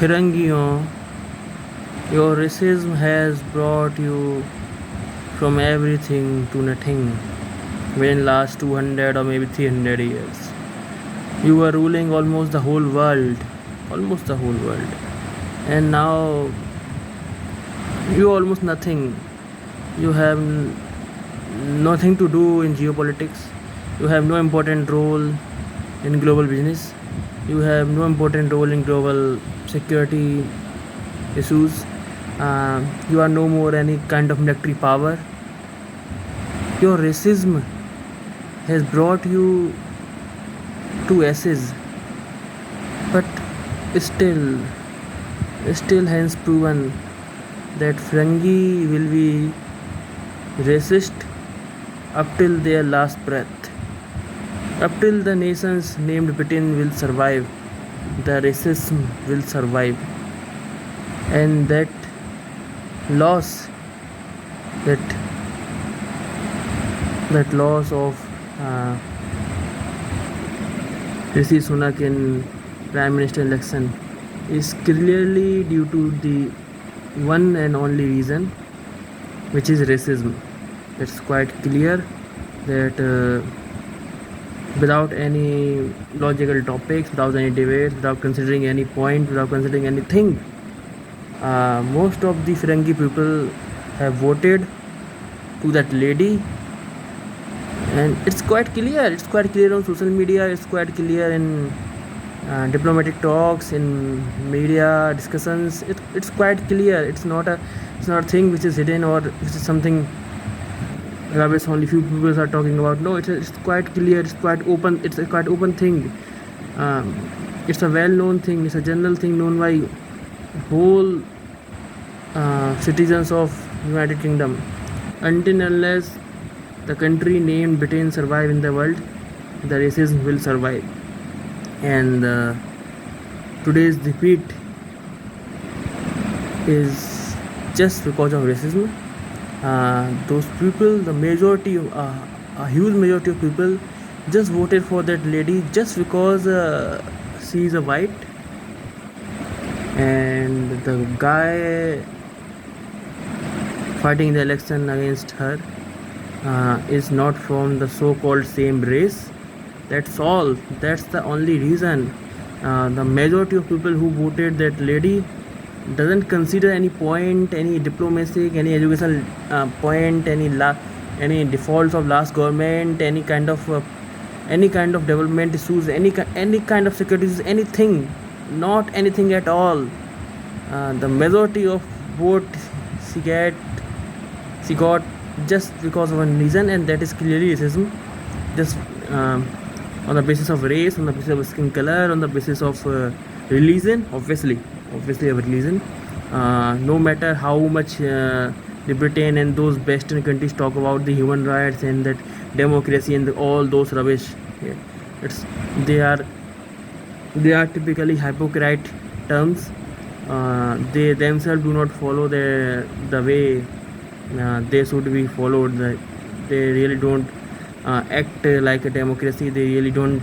Firangiyon, your racism has brought you from everything to nothing within last 200 or maybe 300 years. You were ruling almost the whole world, and now you almost nothing. You have nothing to do in geopolitics. You have no important role in global business. You have no important role in global security issues. You are no more any kind of military power. Your racism has brought you to ashes, but still hence proven that Ferengi will be racist up till their last breath. Up till the nations named Britain will survive, the racism will survive. And that loss, that loss of Rishi Sunak in Prime Minister election is clearly due to the one and only reason, which is racism. It's quite clear that without any logical topics, without any debates, without considering any point, without considering anything, most of the Ferengi people have voted to that lady, and it's quite clear. It's quite clear on social media. It's quite clear in diplomatic talks, in media discussions. It's quite clear. It's not a thing which is hidden or which is something rubbish only few people are talking about. No, it's quite clear. It's quite open. It's a quite open thing. It's a well-known thing. It's a general thing known by whole citizens of United Kingdom. Until unless the country named Britain survive in the world, the racism will survive. And today's defeat is just because of racism. Those people, the majority, a huge majority of people, just voted for that lady just because she is a white, and the guy fighting the election against her is not from the so-called same race. That's all. That's the only reason. The majority of people who voted that lady doesn't consider any point, any diplomacy, any educational point, any defaults of last government, any kind of development issues, any kind of security issues, anything, not anything at all. The majority of vote she got just because of one reason, and that is clearly racism. Just on the basis of race, on the basis of skin color, on the basis of religion, obviously of religion. No matter how much the Britain and those Western countries talk about the human rights and that democracy and all those rubbish, yeah, they are typically hypocrite terms. They themselves do not follow the way they should be followed. They really don't act like a democracy. They really don't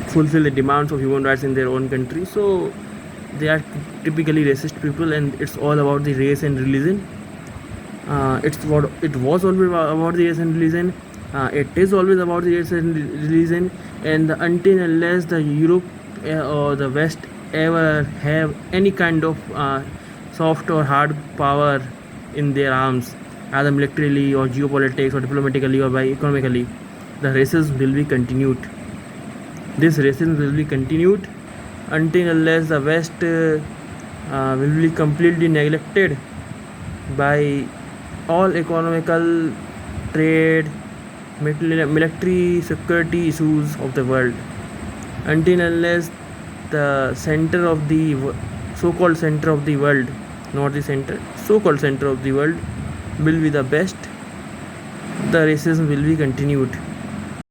fulfill the demands of human rights in their own country. So they are typically racist people, and it's all about the race and religion. It was always about the race and religion. It is always about the race and religion. And until unless the Europe or the West ever have any kind of soft or hard power in their arms, either militarily or geopolitics or diplomatically or by economically, the racism will be continued. This racism will be continued until unless the West will be completely neglected by all economical, trade, military, security issues of the world. Until unless the center of the so-called center of the world, not the center, so-called center of the world will be the best, the racism will be continued.